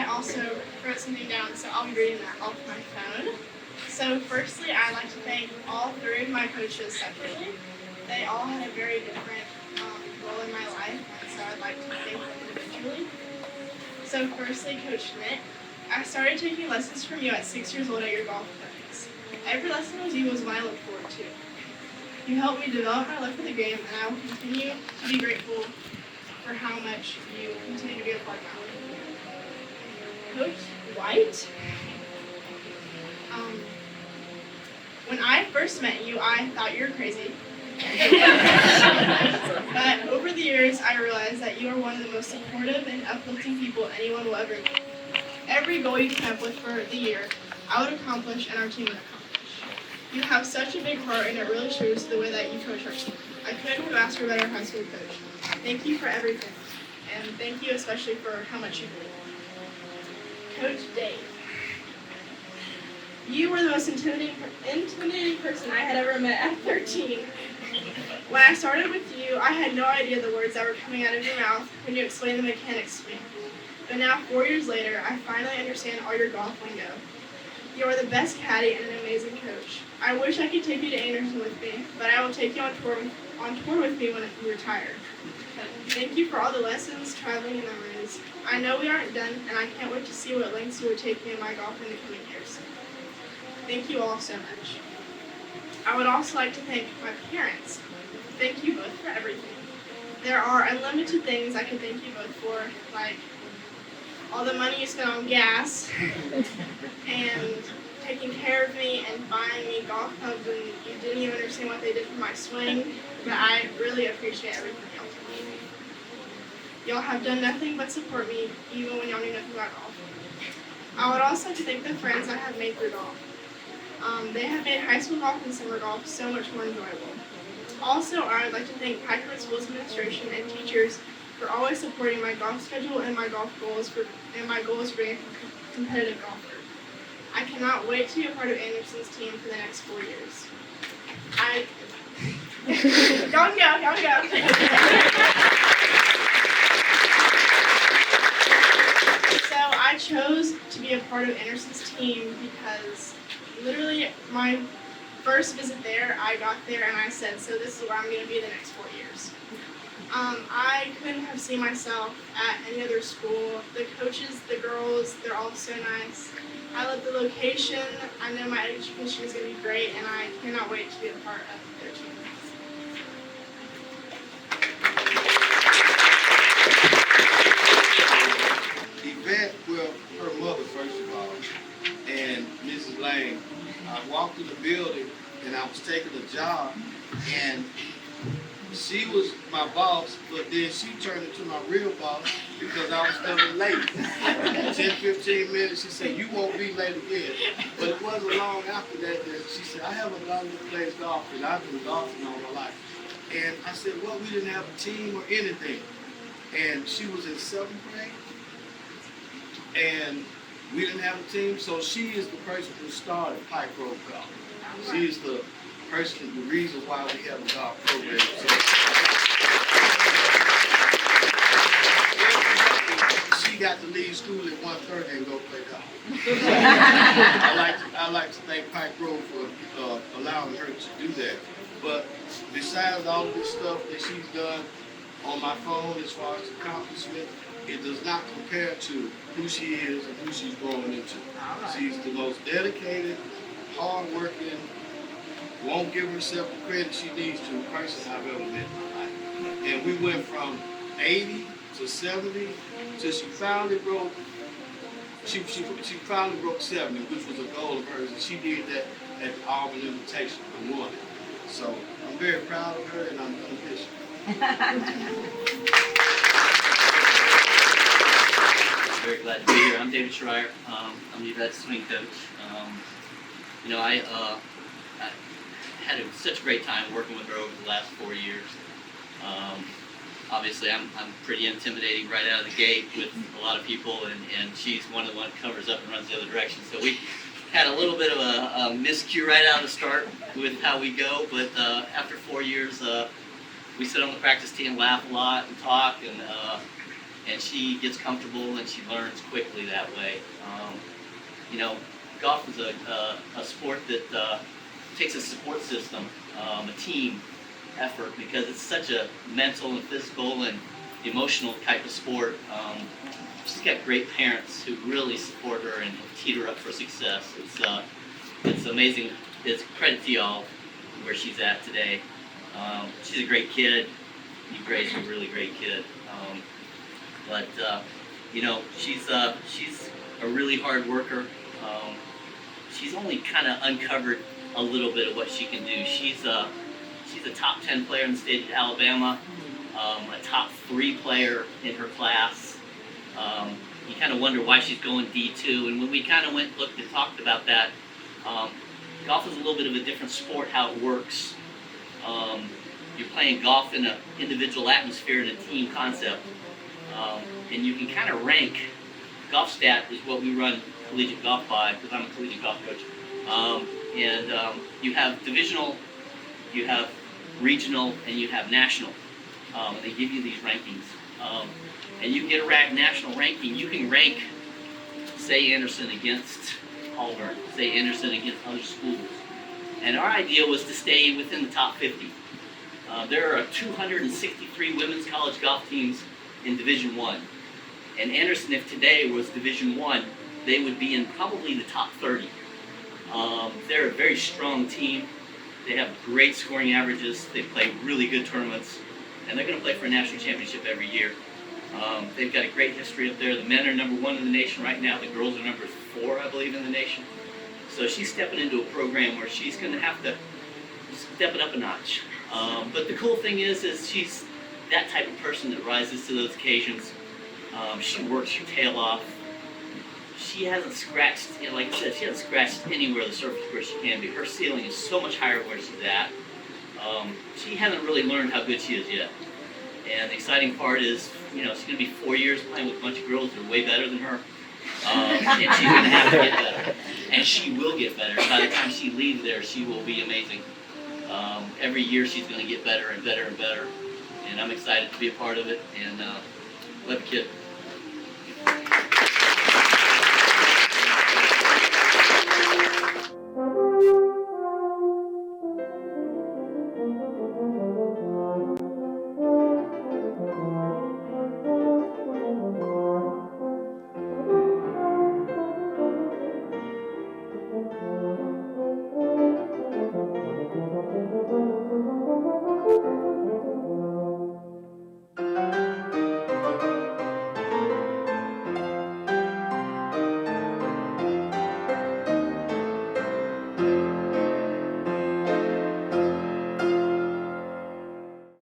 I also wrote something down, so I'll be reading that off my phone. So firstly, I'd like to thank all three of my coaches separately. They all had a very different role in my life, and so I'd like to thank them individually. So firstly, Coach Schmidt, I started taking lessons from you at 6 years old at your golf clinics. Every lesson with you was one I looked forward to. You helped me develop my love for the game, and I will continue to be grateful for how much you continue to be a part of my life. Coach White, when I first met you, I thought you were crazy. But over the years, I realized that you are one of the most supportive and uplifting people anyone will ever meet. Every goal you came up with for the year, I would accomplish and our team would accomplish. You have such a big heart, and it really shows the way that you coach our team. I couldn't have asked for a better high school coach. Thank you for everything, and thank you especially for how much you believe. Coach Dave, you were the most intimidating person I had ever met at 13. When I started with you, I had no idea the words that were coming out of your mouth when you explained the mechanics to me. But now, 4 years later, I finally understand all your golf lingo. You are the best caddy and an amazing coach. I wish I could take you to Anderson with me, but I will take you on tour with me when you retire. Thank you for all the lessons, traveling, and memories. I know we aren't done, and I can't wait to see what lengths you will take me in my golf in the coming years. Thank you all so much. I would also like to thank my parents. Thank you both for everything. There are unlimited things I can thank you both for, like all the money you spent on gas, and taking care of me and buying me golf clubs when you didn't even understand what they did for my swing, but I really appreciate everything y'all did. Y'all have done nothing but support me, even when y'all knew nothing about golf. I would also like to thank the friends I have made through golf. They have made high school golf and summer golf so much more enjoyable. Also, I would like to thank Pike Road Schools administration and teachers for always supporting my golf schedule and my golf goals and my goals for being a competitive golfer. I cannot wait to be a part of Anderson's team for the next 4 years. Y'all can go. So I chose to be a part of Anderson's team because literally my first visit there, I got there and I said, so this is where I'm going to be the next 4 years. I couldn't have seen myself at any other school. The coaches, the girls, they're all so nice. I love the location. I know my education is going to be great, and I cannot wait to be a part of their team. Yvette, well, her mother, first of all, and Mrs. Lane, I walked in the building, and I was taking a job, and she was my boss, but then she turned into my real boss because I was coming late. 10-15 minutes, she said, you won't be late again. But it wasn't long after that she said, I haven't gone to play golf, and I've been golfing all my life. And I said, well, we didn't have a team or anything. And she was in 7th grade, and we didn't have a team, so she is the person who started Pike Road Golf. She is the person, the reason why we have a golf program. So, she got to leave school at 1:30 and go play golf. I like to thank Pike Road for allowing her to do that. But besides all of this stuff that she's done on my phone as far as accomplishment, it does not compare to who she is and who she's growing into. She's the most dedicated, hard-working, won't give herself the credit she needs to person I've ever met in my life. And we went from 80 to 70 till she finally broke. She finally broke 70, which was a goal of hers, and she did that at the Auburn Invitation and won it. So I'm very proud of her, and I'm going to miss her. Very glad to be here. I'm David Schreier. I'm Yvette's swing coach. I had such a great time working with her over the last 4 years. Obviously, I'm pretty intimidating right out of the gate with a lot of people, and she's one of the ones that covers up and runs the other direction. So we had a little bit of a miscue right out of the start with how we go, but after 4 years, we sit on the practice tee and laugh a lot and talk, and and she gets comfortable and she learns quickly that way. You know, golf is a sport that takes a support system, a team effort, because it's such a mental and physical and emotional type of sport. She's got great parents who really support her and teed her up for success. It's amazing. It's credit to y'all where she's at today. She's a great kid. You've raised a really great kid. But you know, she's a really hard worker. She's only kind of uncovered a little bit of what she can do. She's a top 10 player in the state of Alabama, a top 3 player in her class. You kind of wonder why she's going D2, and when we kind of went, looked, and talked about that, golf is a little bit of a different sport, how it works. You're playing golf in an individual atmosphere and a team concept, and you can kind of rank. Golf stat is what we run collegiate golf by, because I'm a collegiate golf coach. You have divisional, you have regional, and you have national. They give you these rankings. And you get a national ranking, you can rank, say, Anderson against Auburn, say Anderson against other schools. And our idea was to stay within the top 50. There are 263 women's college golf teams in Division I. And Anderson, if today was Division I, they would be in probably the top 30. They're a very strong team. They have great scoring averages. They play really good tournaments. And they're going to play for a national championship every year. They've got a great history up there. The men are number 1 in the nation right now. The girls are number 4, I believe, in the nation. So she's stepping into a program where she's going to have to step it up a notch. But the cool thing is she's that type of person that rises to those occasions. She works her tail off. She hasn't scratched, like I said, she hasn't scratched anywhere the surface where she can be. Her ceiling is so much higher where she's at. She hasn't really learned how good she is yet. And the exciting part is, she's going to be 4 years playing with a bunch of girls that are way better than her. And she's going to have to get better. And she will get better. By the time she leaves there, she will be amazing. Every year she's going to get better and better and better. And I'm excited to be a part of it. And love you, kid.